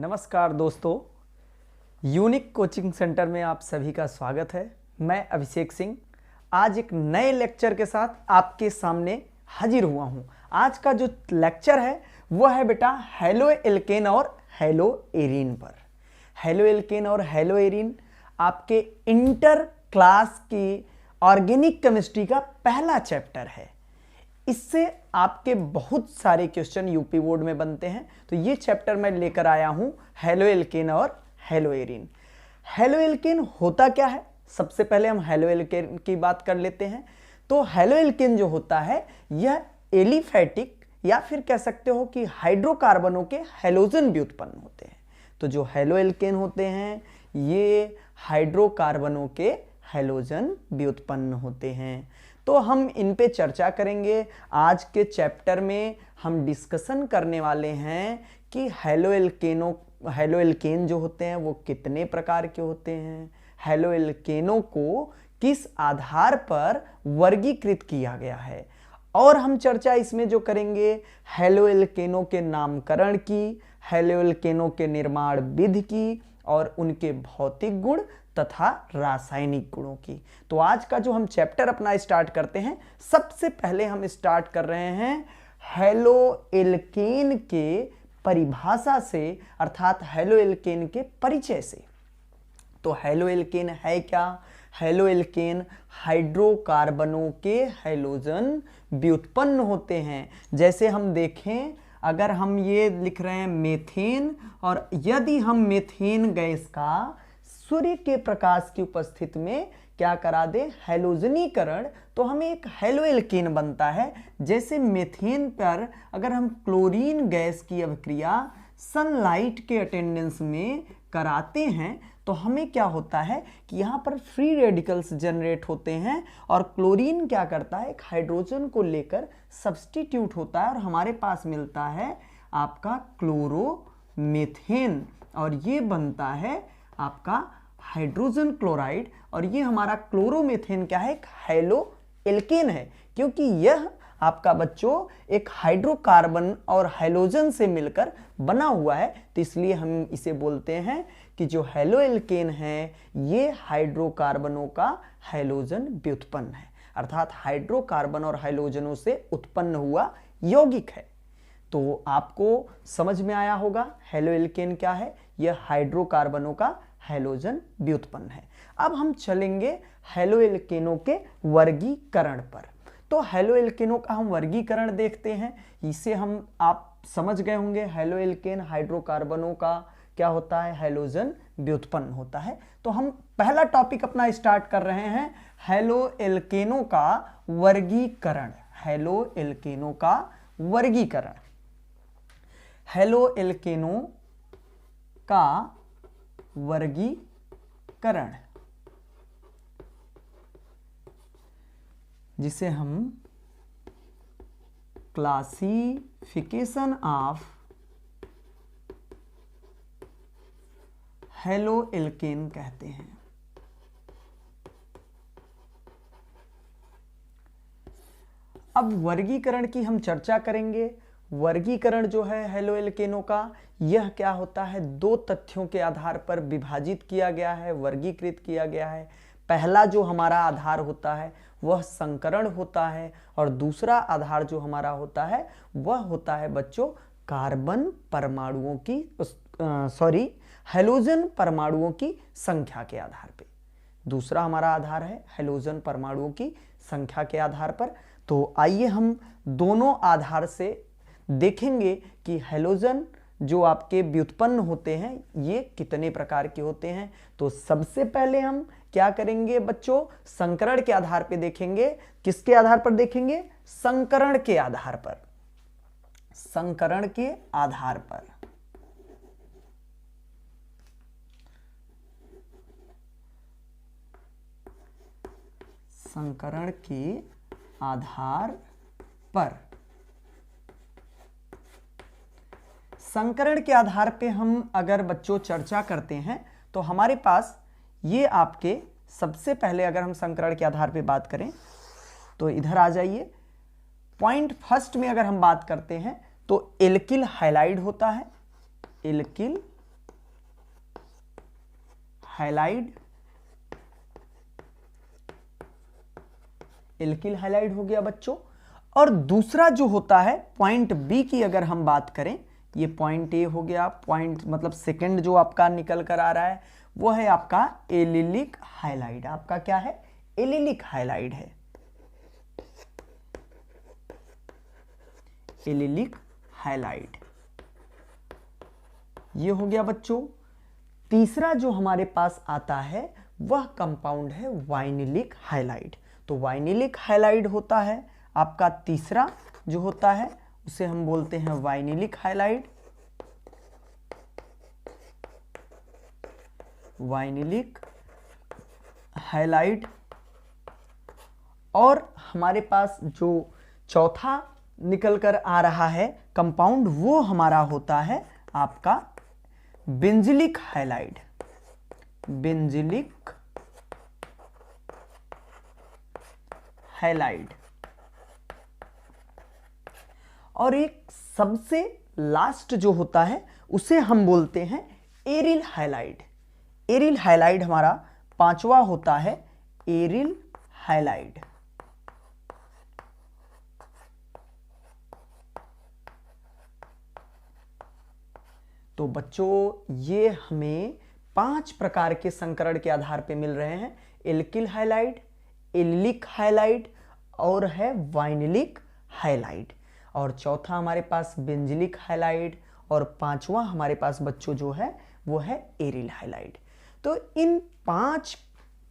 नमस्कार दोस्तों, unique coaching centre में आप सभी का स्वागत है। मैं अभिषेक सिंह आज एक नए लेक्चर के साथ आपके सामने हाजिर हुआ हूं। आज का जो लेक्चर है वो है बेटा हेलो एल्केन और हेलो एरीन पर। हेलो एल्केन और हेलो एरीन आपके इंटर क्लास की ऑर्गेनिक केमिस्ट्री का पहला चैप्टर है। इससे आपके बहुत सारे क्वेश्चन यूपी बोर्ड में बनते हैं, तो ये चैप्टर मैं लेकर आया हूं हेलो एल्केन और हेलो एरीन। हेलो एल्केन होता क्या है, सबसे पहले हम हेलो एल्केन की बात कर लेते हैं। तो हेलो एल्केन जो होता है यह एलिफैटिक या फिर कह सकते हो कि हाइड्रोकार्बनों के हैलोजन भी उत्पन्न होते हैं। तो जो हेलो एल्केन होते हैं ये हाइड्रोकार्बनों के हैलोजन भी उत्पन्न होते हैं। तो हम इन पे चर्चा करेंगे। आज के चैप्टर में हम डिस्कशन करने वाले हैं कि हेलो एल्केन जो होते हैं वो कितने प्रकार के होते हैं, हेलो एल्केनों को किस आधार पर वर्गीकृत किया गया है, और हम चर्चा इसमें जो करेंगे हेलो एल्केनों के नामकरण की, हेलो एल्केनों के निर्माण विधि की और उनके भौतिक गुण तथा रासायनिक गुणों की। तो आज का जो हम चैप्टर अपना स्टार्ट करते हैं, सबसे पहले हम स्टार्ट कर रहे हैं हेलो एल्केन के परिभाषा से, अर्थात हेलो एल्केन के परिचय से। तो हेलो एल्केन है क्या? हेलो एल्केन हाइड्रोकार्बनों के हैलोजन व्युत्पन्न होते हैं। जैसे हम देखें, अगर हम ये लिख रहे हैं मेथेन, और यदि हम मेथेन गैस का सूर्य के प्रकाश की उपस्थिति में क्या करा दे, हैलोजनीकरण, तो हमें एक हेलो एल्केन बनता है। जैसे मेथेन पर अगर हम क्लोरीन गैस की अभिक्रिया सनलाइट के अटेंडेंस में कराते हैं तो हमें क्या होता है कि यहाँ पर फ्री रेडिकल्स जनरेट होते हैं और क्लोरीन क्या करता है, एक हाइड्रोजन को लेकर सब्स्टिट्यूट होता है और हमारे पास मिलता है आपका क्लोरोमेथेन, और ये बनता है आपका हाइड्रोजन क्लोराइड। और ये हमारा क्लोरोमेथेन क्या है, एक हेलो एल्केन है, क्योंकि यह आपका बच्चों एक हाइड्रोकार्बन और हैलोजन से मिलकर बना हुआ है। तो इसलिए हम इसे बोलते हैं कि जो हेलो एल्केन है ये हाइड्रोकार्बनों का हैलोजन व्युत्पन्न है, अर्थात हाइड्रोकार्बन और हैलोजनों से उत्पन्न हुआ यौगिक है। तो आपको समझ में आया होगा हेलो एल्केन क्या है, यह हाइड्रोकार्बनों का हैलोजन व्युत्पन्न है। अब हम चलेंगे हेलो एल्केनों के वर्गीकरण पर। तो हेलो एल्केनों का हम वर्गीकरण देखते हैं। इसे हम आप समझ गए होंगे, हेलो एल्केन हाइड्रोकार्बनों का क्या होता है, हैलोजन व्युत्पन्न होता है। तो हम पहला टॉपिक अपना स्टार्ट कर रहे हैं हेलो एल्केनों का वर्गीकरण। हेलो एल्केनों का वर्गीकरण। हेलो एल्केनों का वर्गीकरण जिसे हम क्लासिफिकेशन ऑफ हेलो एल्केन कहते हैं। अब वर्गीकरण की हम चर्चा करेंगे। वर्गीकरण जो है हेलो एल्केनों का, यह क्या होता है, दो तथ्यों के आधार पर विभाजित किया गया है, वर्गीकृत किया गया है। पहला जो हमारा आधार होता है वह संकरण होता है, और दूसरा आधार जो हमारा होता है वह होता है बच्चों कार्बन परमाणुओं की हैलोजन परमाणुओं की संख्या के आधार पे। दूसरा हमारा आधार है हैलोजन परमाणुओं की संख्या के आधार पर। तो आइए हम दोनों आधार से देखेंगे कि हैलोजन जो आपके व्युत्पन्न होते हैं ये कितने प्रकार के होते हैं। तो सबसे पहले हम क्या करेंगे बच्चों, संकरण के आधार पर देखेंगे। किसके आधार पर देखेंगे? संकरण के आधार पर। संकरण के आधार पर संकरण के आधार पर संकरण के आधार पे हम अगर बच्चों चर्चा करते हैं तो हमारे पास ये आपके सबसे पहले अगर हम संकरण के आधार पे बात करें तो इधर आ जाइए। पॉइंट फर्स्ट में अगर हम बात करते हैं तो एल्किल हाइलाइड होता है, एल्किल हैलाइड, एल्किल हैलाइड हो गया बच्चों। और दूसरा जो होता है पॉइंट बी की अगर हम बात करें, ये पॉइंट ए हो गया, पॉइंट मतलब सेकंड जो आपका निकल कर आ रहा है वो है आपका एलिलिक हैलाइड। आपका क्या है? एलिलिक हैलाइड है, एलिलिक हैलाइड। ये हो गया बच्चों। तीसरा जो हमारे पास आता है वह कंपाउंड है वाइनिलिक हैलाइड। तो वाइनिलिक हैलाइड होता है आपका तीसरा जो होता है, उसे हम बोलते हैं वाइनिलिक हैलाइड, वाइनिलिक हैलाइड। और हमारे पास जो चौथा निकल कर आ रहा है कंपाउंड, वो हमारा होता है आपका बेंजिलिक हैलाइड, बेंजिलिक हैलाइड। और एक सबसे लास्ट जो होता है उसे हम बोलते हैं एरिल हैलाइड। एरिल हैलाइड हमारा पांचवा होता है, एरिल हैलाइड। तो बच्चों ये हमें 5 प्रकार के संकरण के आधार पे मिल रहे हैं। एल्किल हैलाइड, एलिलिक हैलाइड और है वाइनिलिक हैलाइड, और चौथा हमारे पास बेंजिलिक हैलाइड, और पांचवा हमारे पास बच्चों जो है वो है एरिल हैलाइड। तो इन 5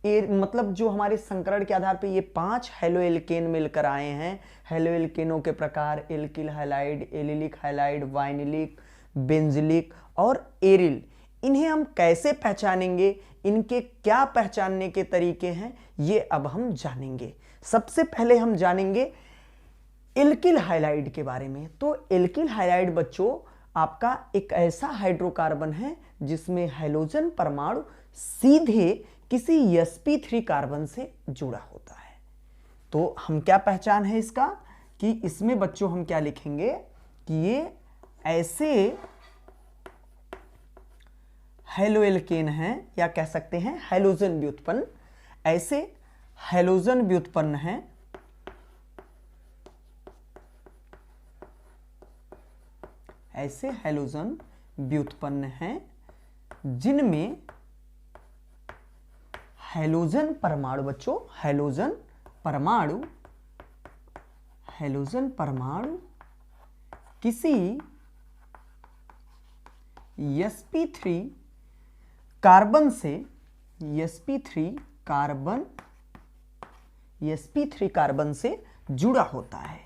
मतलब जो हमारे संकरण के आधार पे ये 5 हेलो एल्केन मिलकर आए हैं। हेलो एल्केनों के प्रकार alkyl halide, allylic halide, vinylic, benzylic और एरिल। इन्हें हम कैसे पहचानेंगे, इनके क्या पहचानने के तरीके हैं, ये अब हम जानेंगे। सबसे पहले हम जानेंगे एल्किल हैलाइड के बारे में। तो एल्किल हैलाइड बच्चों आपका एक ऐसा हाइड्रोकार्बन है जिसमें हैलोजन परमाणु सीधे किसी sp3 कार्बन से जुड़ा होता है। तो हम क्या पहचान है इसका कि इसमें बच्चों हम क्या लिखेंगे कि ये ऐसे हेलो एल्केन हैं, या कह सकते हैं हैलोजन व्युत्पन्न, ऐसे हैलोजन व्युत्पन्न हैं ऐसे हैलोजन व्युत्पन्न हैं जिनमें हैलोजन परमाणु बच्चों, हैलोजन परमाणु किसी sp3 कार्बन से sp3 कार्बन से जुड़ा होता है।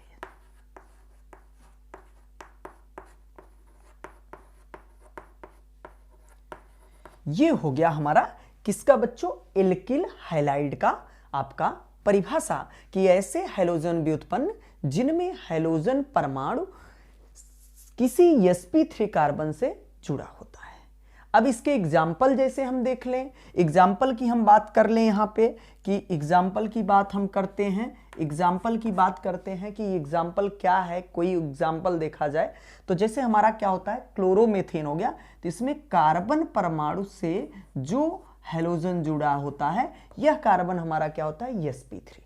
ये हो गया हमारा किसका बच्चों? एल्किल हैलाइड का आपका परिभाषा कि ऐसे हैलोजन व्युत्पन्न जिनमें हैलोजन परमाणु किसी sp3 कार्बन से जुड़ा होता है। अब इसके एग्जाम्पल जैसे हम देख लें, एग्जाम्पल की हम बात कर लें यहाँ पे कि एग्जाम्पल की बात हम करते हैं, कि एग्जाम्पल क्या है। कोई एग्जाम्पल देखा जाए तो जैसे हमारा क्या होता है, क्लोरोमेथेन हो गया, तो इसमें कार्बन परमाणु से जो हैलोजन जुड़ा होता है यह कार्बन हमारा क्या होता है, sp3।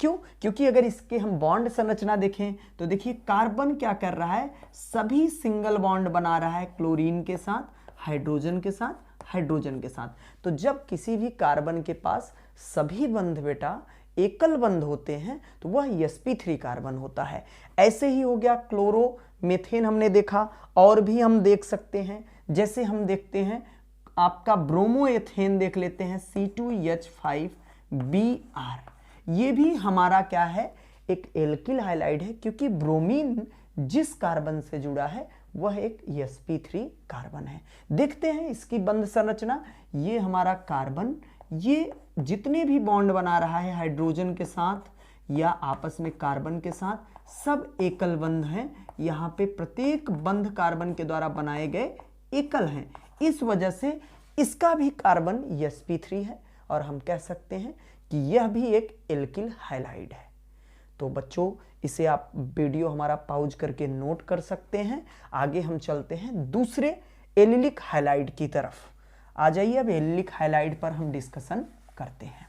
क्यों? क्योंकि अगर इसके हम बॉन्ड संरचना देखें तो देखिए कार्बन क्या कर रहा है, सभी सिंगल बॉन्ड बना रहा है क्लोरीन के साथ, हाइड्रोजन के साथ, तो जब किसी भी कार्बन के पास सभी बंध बेटा एकल बंध होते हैं तो वह sp3 कार्बन होता है। ऐसे ही हो गया क्लोरोमेथेन हमने देखा, और भी हम देख सकते हैं। जैसे हम देखते हैं आपका ब्रोमोएथेन देख लेते हैं, C2H5Br, ये भी हमारा क्या है, एक एल्किल हैलाइड है, क्योंकि ब्रोमीन जिस कार्बन से जुड़ा है वह एक sp3 कार्बन है। देखते हैं इसकी बंध संरचना। ये हमारा कार्बन, ये जितने भी बॉन्ड बना रहा है हाइड्रोजन के साथ या आपस में कार्बन के साथ, सब एकल बंध हैं। यहाँ पे प्रत्येक बंध कार्बन के द्वारा बनाए गए एकल हैं, इस वजह से इसका भी कार्बन sp3 है, और हम कह सकते हैं कि यह भी एक एल्किल हैलाइड है। तो बच्चों इसे आप वीडियो हमारा पॉज करके नोट कर सकते हैं। आगे हम चलते हैं दूसरे एलिलिक हैलाइड की तरफ। आ जाइए अब एलिलिक हाइलाइड पर हम डिस्कशन करते हैं।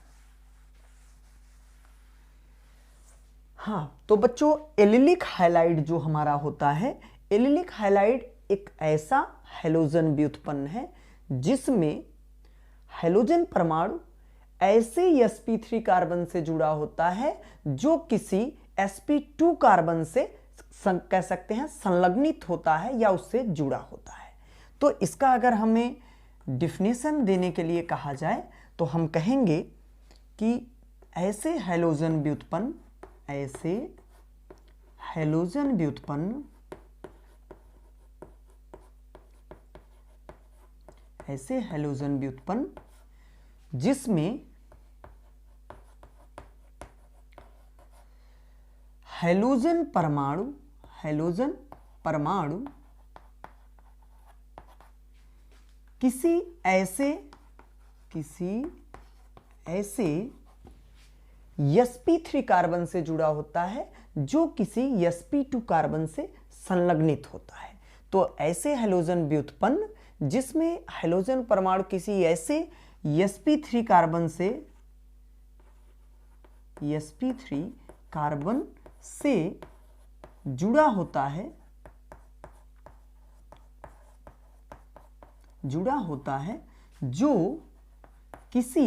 हाँ, तो बच्चों एलिलिक हाइलाइड जो हमारा होता है, एलिलिक हाइलाइड एक ऐसा हैलोजन व्युत्पन्न है जिसमें हैलोजन परमाणु ऐसे sp3 कार्बन से जुड़ा होता है जो किसी sp2 कार्बन से कह सकते हैं संलग्नित होता है या उससे जुड़ा होता है। तो इसका अगर हमें डिफिनेशन देने के लिए कहा जाए तो हम कहेंगे कि ऐसे हैलोजन व्युत्पन्न जिसमें हैलोजन परमाणु किसी ऐसे sp3 कार्बन से जुड़ा होता है जो किसी sp2 कार्बन से संलग्नित होता है। तो ऐसे हैलोजन व्युत्पन्न जिसमें हैलोजन परमाणु किसी ऐसे sp3 कार्बन से जुड़ा होता है जो किसी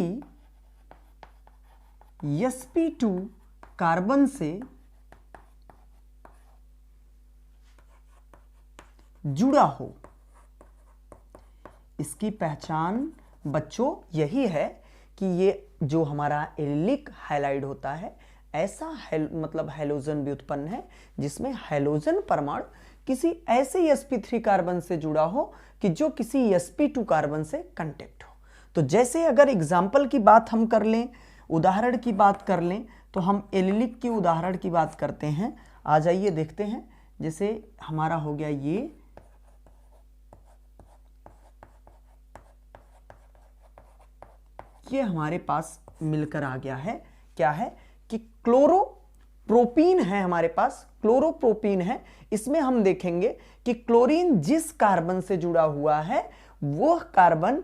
sp2 कार्बन से जुड़ा हो। इसकी पहचान बच्चों यही है कि ये जो हमारा एलिलिक हाइलाइड होता है ऐसा मतलब हैलोजन व्युत्पन्न है जिसमें हैलोजन परमाणु किसी ऐसे sp3 कार्बन से जुड़ा हो कि जो किसी sp2 कार्बन से कांटेक्ट हो। तो जैसे अगर एग्जाम्पल की बात हम कर लें, उदाहरण की बात कर लें, तो हम एलिलिक की उदाहरण की बात करते हैं। आ जाइए देखते हैं। जैसे हमारा हो गया ये हमारे पास मिलकर आ गया है। क्या है कि क्लोरोप्रोपीन है, हमारे पास क्लोरोप्रोपीन है। इसमें हम देखेंगे कि क्लोरीन जिस कार्बन से जुड़ा हुआ है वो कार्बन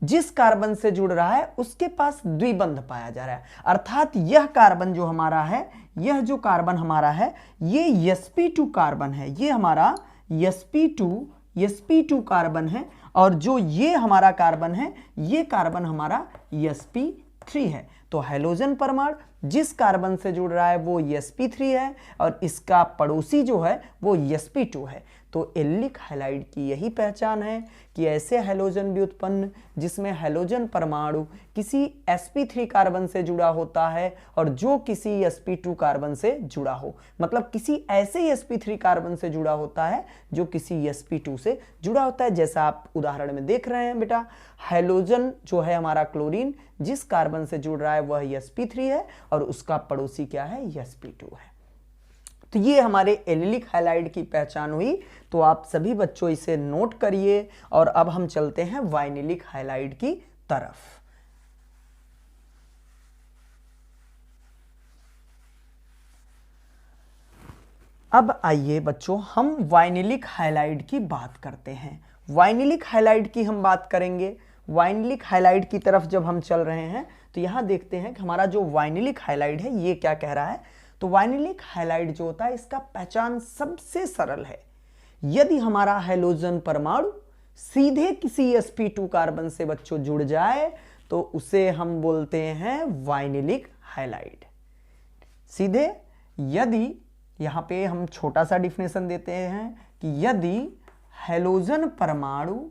जिस कार्बन से जुड़ रहा है उसके पास द्विबंध पाया जा रहा है। अर्थात यह कार्बन जो हमारा है, यह जो कार्बन हमारा है ये sp2 कार्बन है, ये हमारा sp2 कार्बन है। और जो ये हमारा कार्बन है ये कार्बन हमारा sp3 है। तो हैलोजन परमाणु जिस कार्बन से जुड़ रहा है वो sp3 है और इसका पड़ोसी जो है वो sp2 है। तो एलिलिक हाइलाइड की यही पहचान है कि ऐसे हैलोजन व्युत्पन्न जिसमें हैलोजन परमाणु किसी sp3 कार्बन से जुड़ा होता है और जो किसी sp2 कार्बन से जुड़ा हो, मतलब किसी ऐसे sp3 कार्बन से जुड़ा होता है जो किसी sp2 से जुड़ा होता है। जैसा आप उदाहरण में देख रहे हैं बेटा, हैलोजन जो है हमारा क्लोरीन जिस कार्बन से जुड़ रहा है वह sp3 है और उसका पड़ोसी क्या है, sp2 है। तो ये हमारे एलिलिक हाइलाइड की पहचान हुई। तो आप सभी बच्चों इसे नोट करिए और अब हम चलते हैं वाइनिलिक हाइलाइड की तरफ। अब आइए बच्चों हम वाइनिलिक हाइलाइड की बात करते हैं। वाइनिलिक हाइलाइड की हम बात करेंगे। वाइनिलिक हाइलाइड की तरफ जब हम चल रहे हैं तो यहां देखते हैं कि हमारा जो वाइनिलिक हाइलाइड है ये क्या कह रहा है। तो वाइनिलिक हाइलाइड जो होता है इसका पहचान सबसे सरल है। यदि हमारा हैलोजन परमाणु सीधे किसी sp2 कार्बन से बच्चों जुड़ जाए तो उसे हम बोलते हैं वाइनिलिक हाइलाइड। सीधे, यदि यहां पे हम छोटा सा डिफिनेशन देते हैं कि यदि हैलोजन परमाणु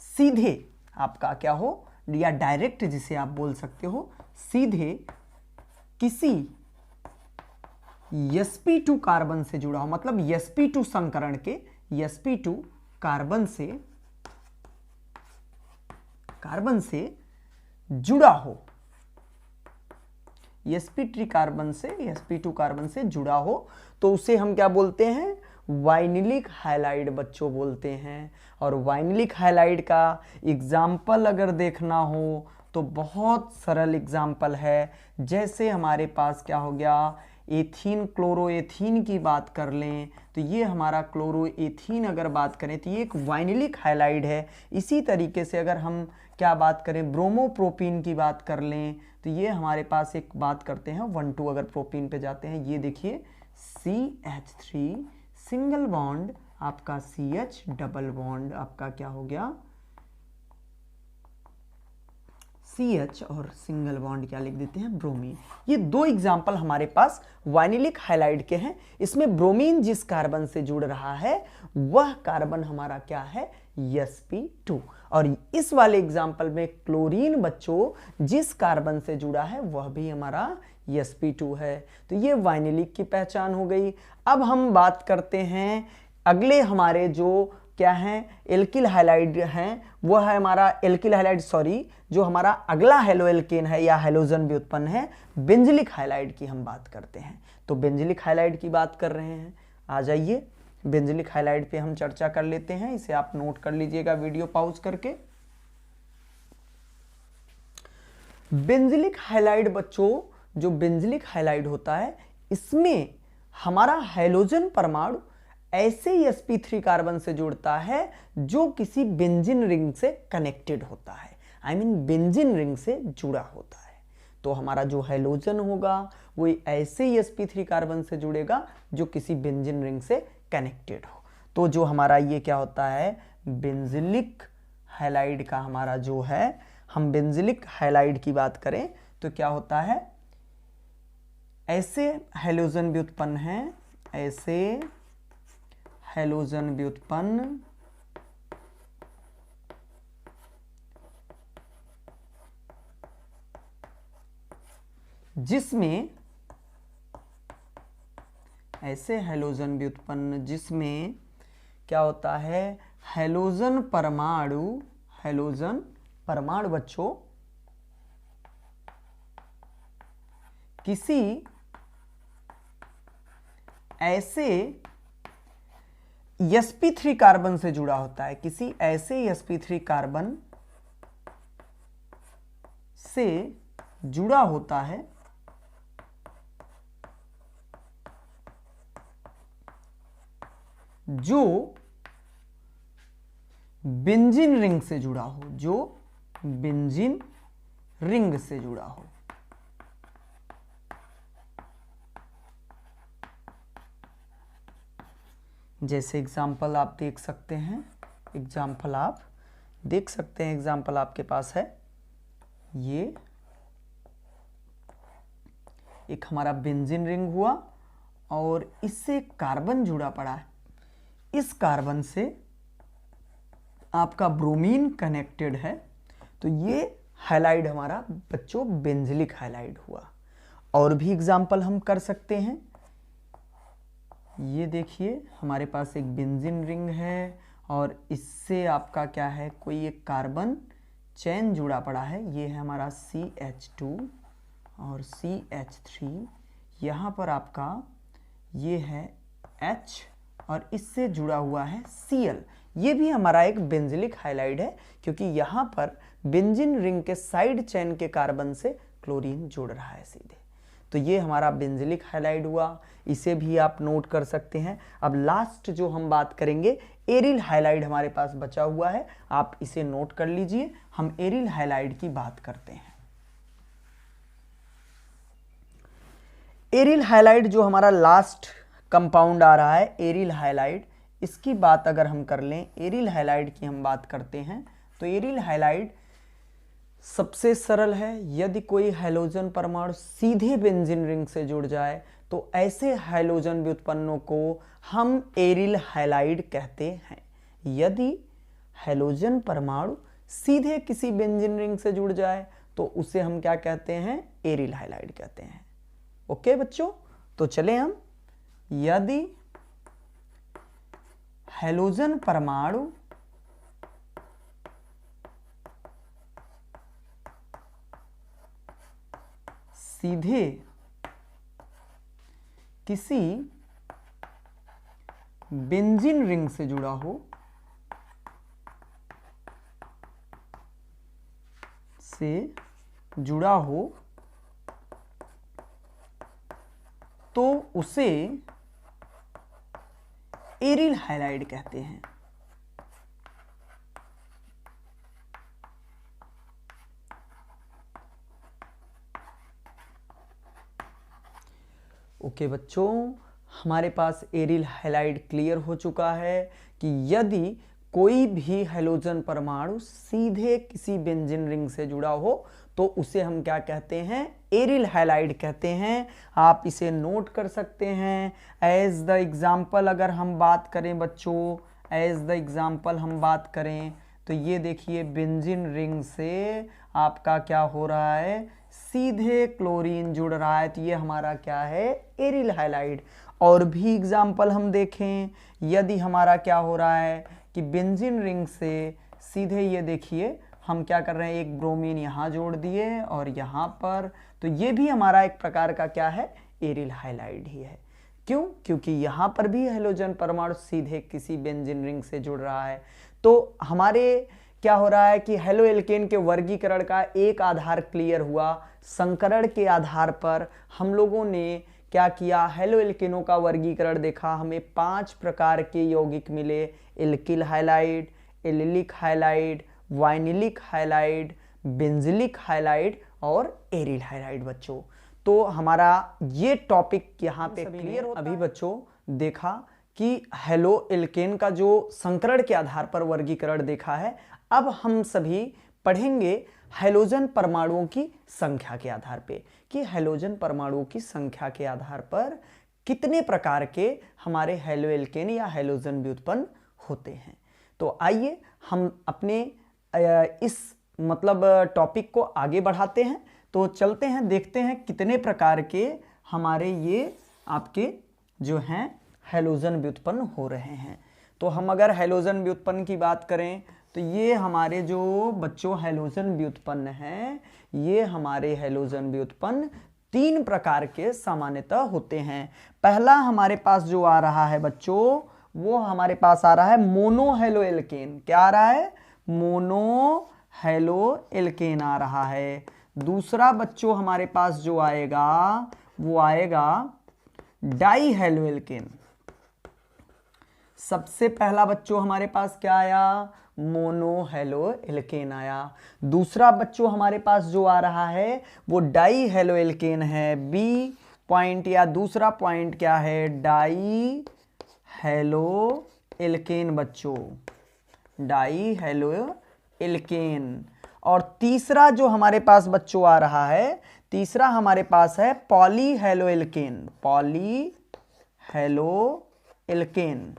सीधे आपका क्या हो या डायरेक्ट जिसे आप बोल सकते हो, सीधे किसी sp2 कार्बन से जुड़ा हो, मतलब sp2 संकरण के sp2 कार्बन से जुड़ा हो, sp3 कार्बन से sp2 कार्बन से जुड़ा हो, तो उसे हम क्या बोलते हैं, वाइनिलिक हाइलाइड बच्चों बोलते हैं। और वाइनिलिक हाइलाइड का एग्जाम्पल अगर देखना हो तो बहुत सरल एग्जाम्पल है। जैसे हमारे पास क्या हो गया, एथीन क्लोरोएथीन की बात कर लें तो ये हमारा क्लोरोएथीन अगर बात करें तो ये एक वाइनिलिक हाइलाइड है। इसी तरीके से अगर हम क्या बात करें ब्रोमोप्रोपीन की बात कर लें तो ये हमारे पास एक बात करते हैं 1,2 अगर प्रोपीन पे जाते हैं, ये देखिए CH3 सिंगल बॉन्ड आपका CH डबल बॉन्ड आपका क्या हो गया CH और सिंगल बॉन्ड क्या लिख देते हैं ब्रोमीन। ये दो एग्जाम्पल हमारे पास वाइनिलिक हाइलाइड के हैं। इसमें ब्रोमीन जिस कार्बन से जुड़ रहा है वह कार्बन हमारा क्या है sp2, और इस वाले एग्जाम्पल में क्लोरीन बच्चों जिस कार्बन से जुड़ा है वह भी हमारा sp2 है। तो ये वाइनिलिक की पहचान हो गई। अब हम बात करते हैं अगले हमारे जो क्या है एल्किल हाइलाइड हैं, वह है हमारा एल्किल हाइलाइड जो हमारा अगला हेलो एल्केन है या हेलोजन भी उत्पन्न है बेंजिलिक हाइलाइड की हम बात करते हैं। तो बेंजिलिक हाइलाइड की बात कर रहे हैं, आ जाइए बेंजिलिक हाइलाइड पे हम चर्चा कर लेते हैं। इसे आप नोट कर लीजिएगा वीडियो पॉज करके। बेंजिलिक हाइलाइड बच्चों, जो बेंजिलिक हाइलाइड होता है इसमें हमारा हाइड्रोजन परमाणु ऐसे sp3 कार्बन से जुड़ता है जो किसी बेंजीन रिंग से कनेक्टेड होता है, बेंजीन रिंग से जुड़ा होता है। तो हमारा जो हाइड्रोजन होगा वो ऐसे ही sp3 कार्बन से जुड़ेगा जो किसी बेंजीन रिंग से कनेक्टेड हो। तो जो हमारा ये क्या होता है बेंजिलिक हाइलाइड का हमारा जो है, हम बेंजिलिक हाइलाइड की बात करें तो क्या होता है ऐसे हाइड्रोजन भी उत्पन्न है, ऐसे हाइड्रोजन व्युत्पन्न जिसमें ऐसे हाइड्रोजन व्युत्पन्न जिसमें क्या होता है हाइड्रोजन परमाणु बच्चों किसी ऐसे sp3 कार्बन से जुड़ा होता है, किसी ऐसे sp3 कार्बन से जुड़ा होता है जो बेंजीन रिंग से जुड़ा हो, जो बेंजीन रिंग से जुड़ा हो। जैसे एग्जाम्पल आप देख सकते हैं, एग्जाम्पल आपके पास है, ये एक हमारा बेंजीन रिंग हुआ और इससे कार्बन जुड़ा पड़ा है, इस कार्बन से आपका ब्रोमीन कनेक्टेड है। तो ये हाइलाइड हमारा बच्चों बेंजिलिक हाइलाइड हुआ। और भी एग्जाम्पल हम कर सकते हैं, ये देखिए हमारे पास एक बेंजीन रिंग है और इससे आपका क्या है कोई एक कार्बन चेन जुड़ा पड़ा है, ये है हमारा CH2 और CH3, यहाँ पर आपका ये है H और इससे जुड़ा हुआ है Cl। ये भी हमारा एक बेंजिलिक हाइलाइड है क्योंकि यहाँ पर बेंजीन रिंग के साइड चेन के कार्बन से क्लोरीन जुड़ रहा है सीधे। तो ये हमारा बेंजिलिक हाइलाइड हुआ, इसे भी आप नोट कर सकते हैं। अब लास्ट जो हम बात करेंगे एरिल हाइलाइड हमारे पास बचा हुआ है, आप इसे नोट कर लीजिए। हम एरिल हाइलाइड की बात करते हैं। एरिल हाइलाइड जो हमारा लास्ट कंपाउंड आ रहा है एरिल हाइलाइड, इसकी बात अगर हम कर लें, एरिल हाइलाइड की हम बात करते हैं तो एरिल हाइलाइड सबसे सरल है। यदि कोई हाइड्रोजन परमाणु सीधे बेंजीन रिंग से जुड़ जाए तो ऐसे हाइड्रोजन व्युत्पन्नों को हम एरिल हाइलाइड कहते हैं। यदि हाइड्रोजन परमाणु सीधे किसी बेंजीन रिंग से जुड़ जाए तो उसे हम क्या कहते हैं एरिल हाइलाइड कहते हैं। ओके बच्चों, तो चले हम, यदि हाइड्रोजन परमाणु सीधे किसी बेंजीन रिंग से जुड़ा हो, तो उसे एरिल हैलाइड कहते हैं। ओके बच्चों, हमारे पास एरिल हैलाइड क्लियर हो चुका है कि यदि कोई भी हैलोजन परमाणु सीधे किसी बेंजीन रिंग से जुड़ा हो तो उसे हम क्या कहते हैं, एरिल हैलाइड कहते हैं। आप इसे नोट कर सकते हैं। एज द एग्जाम्पल अगर हम बात करें बच्चों, एज द एग्जाम्पल हम बात करें तो ये देखिए बेंजीन रिंग से आपका क्या हो रहा है, सीधे क्लोरीन जुड़ रहा है, तो ये हमारा क्या है, एरिल हैलाइड। और भी एग्जाम्पल हम देखें, यदि हमारा क्या हो रहा है कि बेंजीन रिंग से सीधे ये देखिए हम क्या कर रहे हैं, एक ब्रोमीन यहाँ जोड़ दिए और यहाँ पर, तो ये भी हमारा एक प्रकार का क्या है, एरिल हैलाइड ही है। क्यों? क्योंकि यहाँ पर भी हैलोजन परमाणु सीधे किसी बेंजीन रिंग से जुड़ रहा है। तो हमारे क्या हो रहा है कि हेलो एल्केन के वर्गीकरण का एक आधार क्लियर हुआ। संकरण के आधार पर हम लोगों ने क्या किया, हेलो एल्केनों का वर्गीकरण देखा, हमें 5 प्रकार के यौगिक मिले, alkyl halide, allylic halide, vinylic halide, benzylic halide और एरिल हैलाइड। बच्चों तो हमारा ये टॉपिक यहाँ पे क्लियर होता है। अभी बच्चों देखा कि हेलो एल्केन का जो संकरण के आधार पर वर्गीकरण देखा है, अब हम सभी पढ़ेंगे हैलोजन परमाणुओं की संख्या के आधार पे कि हैलोजन परमाणुओं की संख्या के आधार पर कितने प्रकार के हमारे हेलो एल्केन या हैलोजन व्युत्पन्न होते हैं। तो आइए हम अपने इस मतलब टॉपिक को आगे बढ़ाते हैं। तो चलते हैं, देखते हैं कितने प्रकार के हमारे ये आपके जो हैं हैलोजन व्युत्पन्न हो रहे हैं। तो हम अगर हैलोजन व्युत्पन्न की बात करें तो ये हमारे जो बच्चों हैलोजन व्युत्पन्न हैं, ये हमारे हैलोजन व्युत्पन्न 3 प्रकार के सामान्यतः होते हैं। पहला हमारे पास जो आ रहा है बच्चों, वो हमारे पास आ रहा है मोनो हेलो एल्केन। क्या आ रहा है, मोनो हेलो एल्केन आ रहा है। दूसरा बच्चों हमारे पास जो आएगा वो आएगा डाई हेलो एल्केन। सबसे पहला बच्चों हमारे पास क्या आया, मोनो हेलो एल्केन आया। दूसरा बच्चों हमारे पास जो आ रहा है वो डाई हेलो एल्केन है। बी पॉइंट या दूसरा पॉइंट क्या है, डाई हेलो एल्केन बच्चों, डाई हेलो एल्केन। और तीसरा जो हमारे पास बच्चों आ रहा है, तीसरा हमारे पास है poly halo alkane, poly halo alkane.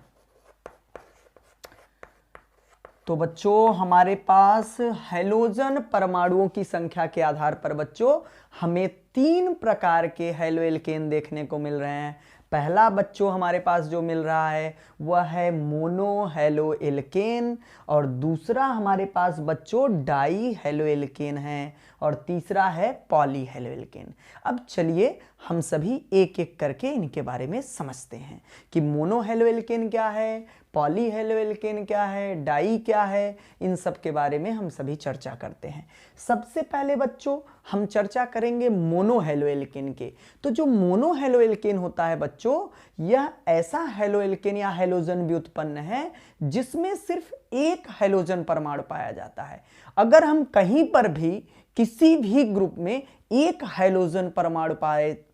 तो बच्चों हमारे पास हैलोजन परमाणुओं की संख्या के आधार पर बच्चों हमें 3 प्रकार के हेलो एल्केन देखने को मिल रहे हैं। पहला बच्चों हमारे पास जो मिल रहा है वह है मोनो हेलो एल्केन, और दूसरा हमारे पास बच्चों डाई हेलो एल्केन है, और तीसरा है पॉली हेलो एल्केन। अब चलिए हम सभी एक एक करके इनके बारे में समझते हैं कि मोनो हेलो एल्केन क्या है, पॉली हेलो एल्केन क्या है, डाई क्या है, इन सब के बारे में हम सभी चर्चा करते हैं। सबसे पहले बच्चों हम चर्चा करेंगे मोनो हेलो एल्केन के। तो जो मोनो हेलो एल्केन होता है बच्चों, यह ऐसा हेलो एल्केन या हैलोजन व्युत्पन्न है जिसमें सिर्फ एक हैलोजन परमाणु पाया जाता है। अगर हम कहीं पर भी किसी भी ग्रुप में एक हैलोजन परमाणु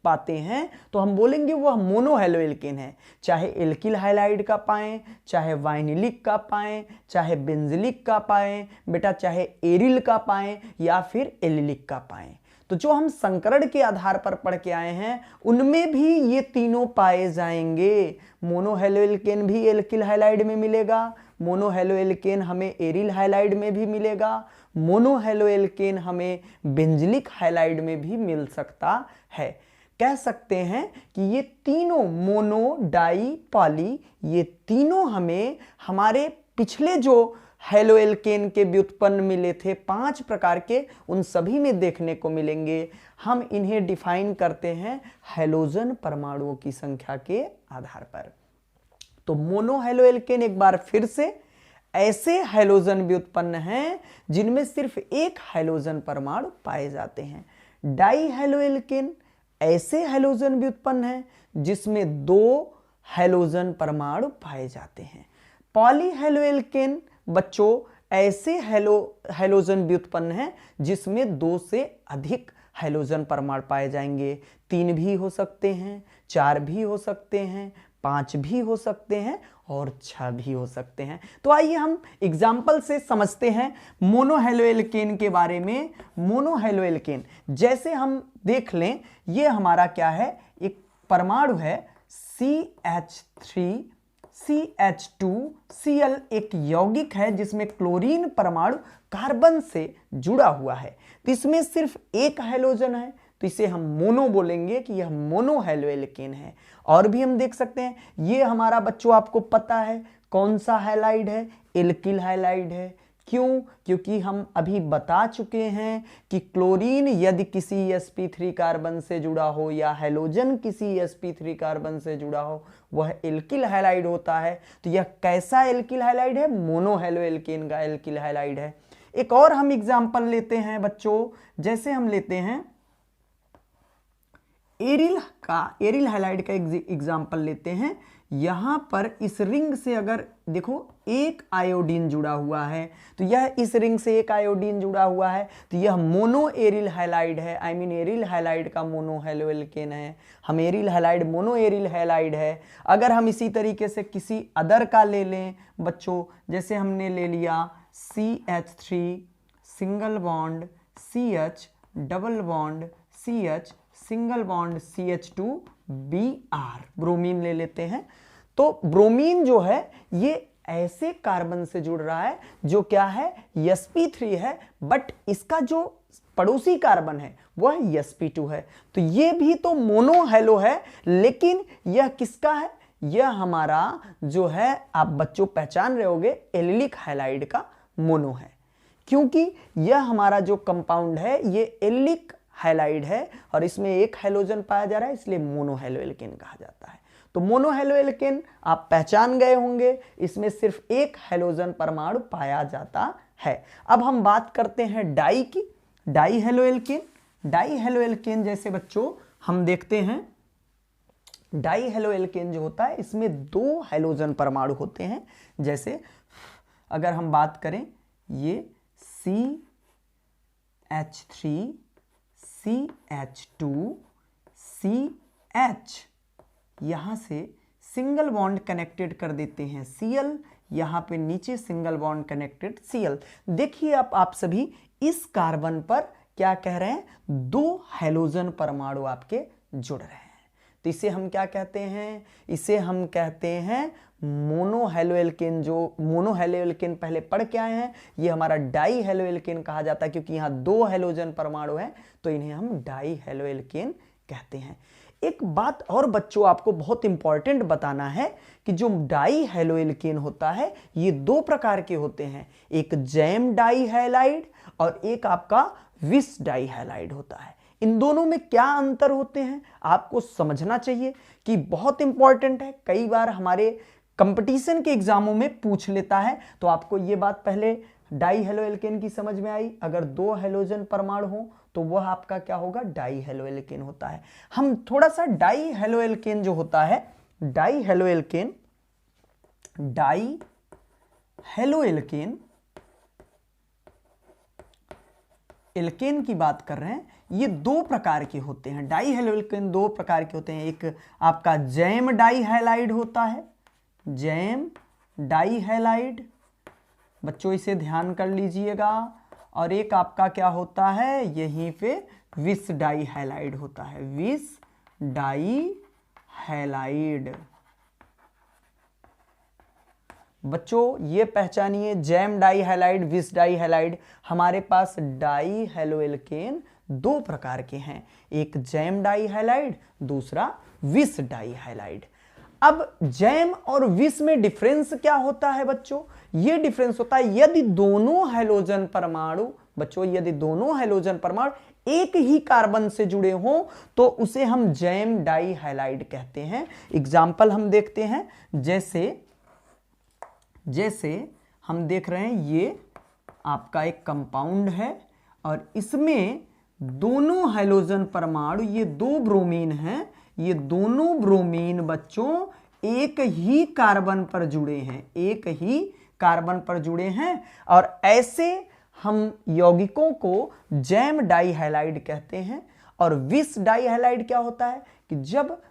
पाते हैं तो हम बोलेंगे वह मोनो हेलो एल्केन है। चाहे एल्किल हैलाइड का पाएं, चाहे वाइनिलिक का पाएं, चाहे बेंजिलिक का पाएं बेटा, चाहे एरिल का पाएं या फिर एलिलिक का पाएं। तो जो हम संकरण के आधार पर पढ़ के आए हैं उनमें भी ये तीनों पाए जाएंगे। मोनो हेलो एल्केन भी एल्किल हैलाइड में मिलेगा, मोनो हेलो एल्केन हमें एरिल हैलाइड में भी मिलेगा, मोनो हेलो एल्केन हमें बेंजिलिक हैलाइड में भी मिल सकता है। कह सकते हैं कि ये तीनों मोनो, डाई, पॉली, ये तीनों हमें हमारे पिछले जो हेलो एल्केन के व्युत्पन्न मिले थे 5 प्रकार के, उन सभी में देखने को मिलेंगे। हम इन्हें डिफाइन करते हैं हैलोजन परमाणुओं की संख्या के आधार पर। तो मोनो हेलो एल्केन एक बार फिर से ऐसे हैलोजन व्युत्पन्न हैं जिनमें सिर्फ एक हैलोजन परमाणु पाए जाते हैं। डाई हेलो एल्केन ऐसे हैलोजन भी उत्पन्न हैं जिसमें 2 हैलोजन परमाणु पाए जाते हैं। पॉलीहेलोएल्केन बच्चों ऐसे हैलोजन भी उत्पन्न हैं जिसमें 2 से अधिक हैलोजन परमाणु पाए जाएंगे। 3 भी हो सकते हैं, 4 भी हो सकते हैं, 5 भी हो सकते हैं और 6 भी हो सकते हैं। तो आइए हम एग्जाम्पल से समझते हैं मोनोहेलोएल्केन के बारे में। मोनोहेलोएल्केन जैसे हम देख लें, ये हमारा क्या है, एक परमाणु है CH3 CH2Cl, एक यौगिक है जिसमें क्लोरीन परमाणु कार्बन से जुड़ा हुआ है। तो इसमें सिर्फ एक हैलोजन है, तो इसे हम मोनो बोलेंगे कि यह मोनोहेलोएल्केन है। और भी हम देख सकते हैं, ये हमारा बच्चों आपको पता है कौन सा हैलाइड है, एल्किल हैलाइड है। क्यों? क्योंकि हम अभी बता चुके हैं कि क्लोरीन यदि किसी sp3 कार्बन से जुड़ा हो या हैलोजन किसी sp3 कार्बन से जुड़ा हो, वह एल्किल हैलाइड होता है। तो यह कैसा एल्किल हैलाइड है? मोनोहेलोएल्केन का एल्किल हैलाइड है। एक और हम एग्जाम्पल लेते हैं बच्चों, जैसे हम लेते हैं एरिल हैलाइड का एग्जाम्पल लेते हैं। यहां पर इस रिंग से अगर देखो एक आयोडीन जुड़ा हुआ है, तो यह इस रिंग से एक आयोडीन जुड़ा हुआ है, तो यह मोनो एरिल हैलाइड है। एरिल हैलाइड का मोनोहेलोएल्केन है। हम aryl halide mono aryl halide है। अगर हम इसी तरीके से किसी अदर का ले लें बच्चों, जैसे हमने ले लिया CH3 single bond CH double bond CH single bond CH2Br, bromine ले लेते हैं। तो ब्रोमीन जो है ये ऐसे कार्बन से जुड़ रहा है जो क्या है, sp3 है, बट इसका जो पड़ोसी कार्बन है वह sp2 है। तो ये भी तो मोनोहेलो है, लेकिन यह किसका है? यह हमारा जो है, आप बच्चों पहचान रहे होंगे, एलिलिक हैलाइड का मोनो है। क्योंकि यह हमारा जो कंपाउंड है ये एलिलिक हैलाइड है और इसमें एक हैलोजन पाया जा रहा है, इसलिए मोनोहेलोएल्केन कहा जाता है। तो मोनोहेलोएल्केन आप पहचान गए होंगे, इसमें सिर्फ एक हैलोजन परमाणु पाया जाता है। अब हम बात करते हैं डाई की। डाईहेलोएल्केन, डाईहेलोएल्केन जैसे बच्चों हम देखते हैं, डाईहेलोएल्केन जो होता है इसमें 2 हैलोजन परमाणु होते हैं। जैसे अगर हम बात करें, ये CH3 CH2 CH, यहां से सिंगल बॉन्ड कनेक्टेड कर देते हैं Cl, यहां पे नीचे सिंगल बॉन्ड कनेक्टेड Cl। देखिए आप सभी इस कार्बन पर क्या कह रहे हैं, 2 हैलोजन परमाणु आपके जुड़ रहे हैं। तो इसे हम क्या कहते हैं? इसे हम कहते हैं मोनोहेलोएल्केन। जो मोनोहेलोएल्केन पहले पढ़ के आए हैं, ये हमारा डाईहेलोएल्केन कहा जाता है, क्योंकि यहाँ 2 हैलोजन परमाणु हैं, तो इन्हें हम डाईहेलोएल्केन कहते हैं। एक बात और बच्चों आपको बहुत इंपॉर्टेंट बताना है कि जो डाईहेलोएल्केन होता है ये 2 प्रकार के होते हैं, एक जैम डाईहैलाइड और एक आपका विस डाईहैलाइड होता है। इन दोनों में क्या अंतर होते हैं आपको समझना चाहिए, कि बहुत इंपॉर्टेंट है। कई बार हमारे कंपटीशन के एग्जामों में पूछ लेता है, तो आपको ये बात पहले डाईहेलोएल्केन की समझ में आई। अगर 2 हैलोजन परमाणु हो तो वह आपका क्या होगा, डाईहेलोएल्केन होता है। हम थोड़ा सा डाईहेलोएल्केन जो होता है, डाईहेलोएल्केन एल्केन की बात कर रहे हैं। ये 2 प्रकार के होते हैं। डाईहेलोएल्केन 2 प्रकार के होते हैं। एक आपका जैम डाईहैलाइड होता है, जैम डाईहैलाइड, बच्चों इसे ध्यान कर लीजिएगा। और एक आपका क्या होता है, यहीं पे विस डाईहैलाइड होता है, विस डाईहैलाइड। बच्चों ये पहचानिए, जैम डाईहैलाइड, विस डाईहैलाइड। हमारे पास डाईहेलोएल्केन 2 प्रकार के हैं, एक जैम डाईहैलाइड, दूसरा विस डाईहैलाइड। अब जैम और विस में डिफरेंस क्या होता है बच्चों? ये डिफरेंस होता है यदि दोनों हैलोजन परमाणु, बच्चों यदि दोनों हैलोजन परमाणु एक ही कार्बन से जुड़े हों तो उसे हम जैम डाईहैलाइड कहते हैं। एग्जाम्पल हम देखते हैं, जैसे हम देख रहे हैं, ये आपका एक कंपाउंड है और इसमें दोनों हाइड्रोजन परमाणु, ये दो ब्रोमीन हैं, ये दोनों ब्रोमीन बच्चों एक ही कार्बन पर जुड़े हैं, एक ही कार्बन पर जुड़े हैं। और ऐसे हम यौगिकों को जैम डाइहैलाइड कहते हैं। और विस डाइहैलाइड क्या होता है कि जब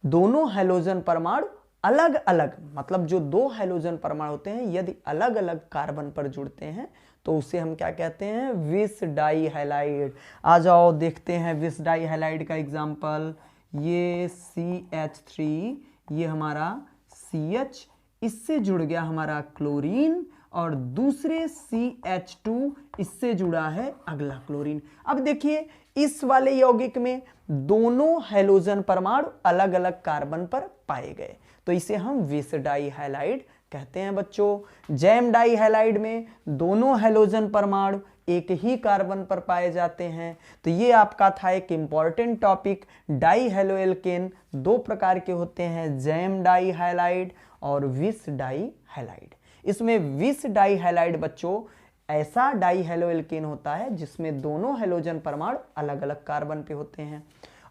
दोनों हाइड्रोजन परमाणु अलग अलग, मतलब जो दो हाइड्रोजन परमाणु होते हैं यदि अलग अलग कार्बन पर जुड़ते हैं तो उसे हम क्या कहते हैं, विस डाइहैलाइड। आ जाओ देखते हैं विस डाइहैलाइड का एग्जांपल। ये CH3, ये हमारा CH, इससे जुड़ गया हमारा क्लोरीन, और दूसरे CH2 इससे जुड़ा है अगला क्लोरीन। अब देखिए इस वाले यौगिक में दोनों हाइड्रोजन परमाणु अलग अलग कार्बन पर पाए गए, तो इसे हम विस डाइहैलाइड कहते हैं बच्चों। जैम डाइहैलाइड में दोनों हाइड्रोजन परमाणु एक ही कार्बन पर पाए जाते हैं। तो ये आपका था एक इंपॉर्टेंट टॉपिक। डाइहैलोएल्केन दो प्रकार के होते हैं, जैम डाइहैलाइड और विस डाइहैलाइड। इसमें विस डाइहैलाइड बच्चों ऐसा डाइहैलोएल्केन होता है जिसमें दोनों हाइड्रोजन परमाणु अलग अलग कार्बन पे होते हैं,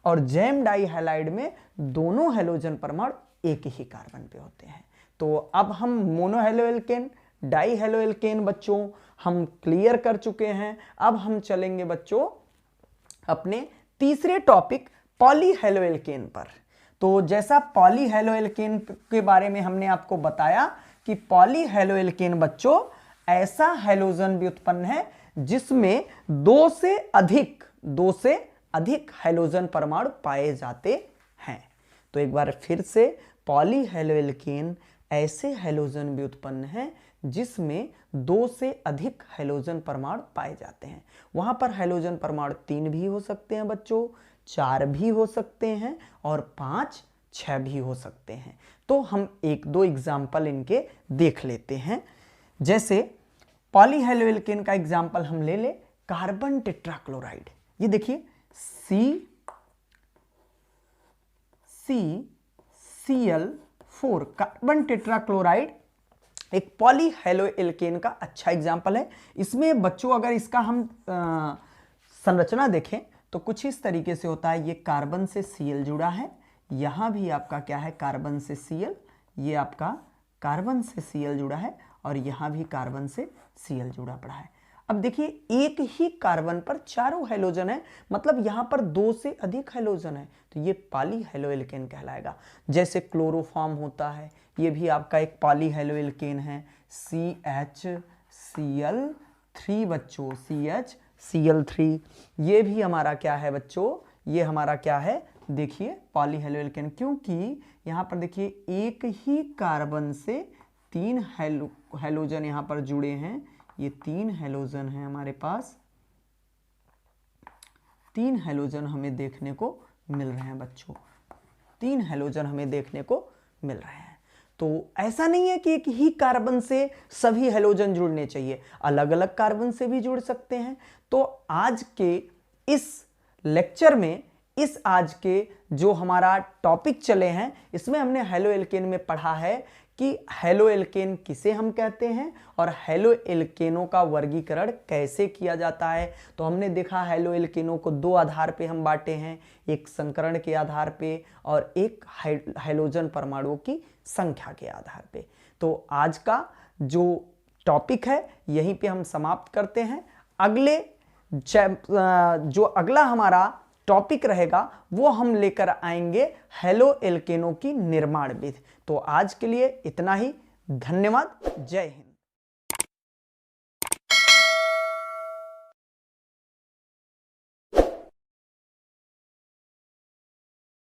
और जैम डाइहैलाइड में दोनों हाइड्रोजन परमाणु एक ही कार्बन पे होते हैं। तो अब हम मोनोहैलोएल्केन, डाइहैलोएल्केन बच्चों हम क्लियर कर चुके हैं। अब हम चलेंगे बच्चों अपने तीसरे टॉपिक पॉलीहैलोएल्केन पर। तो जैसा पॉलीहैलोएल्केन के बारे में हमने आपको बताया कि पॉलीहैलोएल्केन बच्चों ऐसा हाइड्रोजन व्युत्पन्न है जिसमें दो से अधिक हाइड्रोजन परमाणु पाए जाते हैं। तो एक बार फिर से, पॉलीहैलोएल्केन ऐसे हाइड्रोजन व्युत्पन्न है जिसमें दो से अधिक हाइड्रोजन परमाणु पाए जाते हैं। वहां पर हाइड्रोजन परमाणु 3 भी हो सकते हैं बच्चों, 4 भी हो सकते हैं, और 5, 6 भी हो सकते हैं। तो हम एक दो एग्जाम्पल इनके देख लेते हैं। जैसे पॉलीहैलोएल्केन का एग्जाम्पल हम ले ले, कार्बन टेट्राक्लोराइड। ये देखिए CCl4 कार्बन टेट्राक्लोराइड एक पॉलीहैलोएल्केन का अच्छा एग्जाम्पल है। इसमें बच्चों अगर इसका हम संरचना देखें तो कुछ इस तरीके से होता है। ये कार्बन से Cl जुड़ा है, यहां भी आपका क्या है, कार्बन से Cl, ये आपका कार्बन से Cl जुड़ा है, और यहां भी कार्बन से Cl जुड़ा पड़ा है। अब देखिए एक ही कार्बन पर चारों हाइड्रोजन है, मतलब यहां पर दो से अधिक हाइड्रोजन है, तो ये पॉलीहैलोएल्केन कहलाएगा। जैसे क्लोरोफॉर्म होता है, ये भी आपका एक पॉलीहैलोएल्केन है, CHCl3 बच्चों, CHCl3, ये भी हमारा क्या है बच्चों, ये हमारा क्या है, देखिए पॉलीहैलोएल्केन, क्योंकि यहां पर देखिए एक ही कार्बन से 3 हाइड्रोजन यहां पर जुड़े हैं। ये 3 हाइड्रोजन है हमारे पास, 3 हाइड्रोजन हमें देखने को मिल रहे हैं बच्चों, 3 हाइड्रोजन हमें देखने को मिल रहे हैं। तो ऐसा नहीं है कि एक ही कार्बन से सभी हाइड्रोजन जुड़ने चाहिए, अलग अलग कार्बन से भी जुड़ सकते हैं। तो आज के इस लेक्चर में, इस आज के जो हमारा टॉपिक चले हैं, इसमें हमने हैलोएल्केन में पढ़ा है कि हैलोएल्केन किसे हम कहते हैं और हैलोएल्केनों का वर्गीकरण कैसे किया जाता है। तो हमने देखा हैलोएल्केनों को 2 आधार पे हम बांटे हैं, एक संकरण के आधार पे और एक हाइड्रोजन परमाणुओं की संख्या के आधार पे। तो आज का जो टॉपिक है यहीं पे हम समाप्त करते हैं। अगले जो अगला हमारा टॉपिक रहेगा वो हम लेकर आएंगे हैलोएल्केनों की निर्माण विधि। तो आज के लिए इतना ही, धन्यवाद, जय हिंद।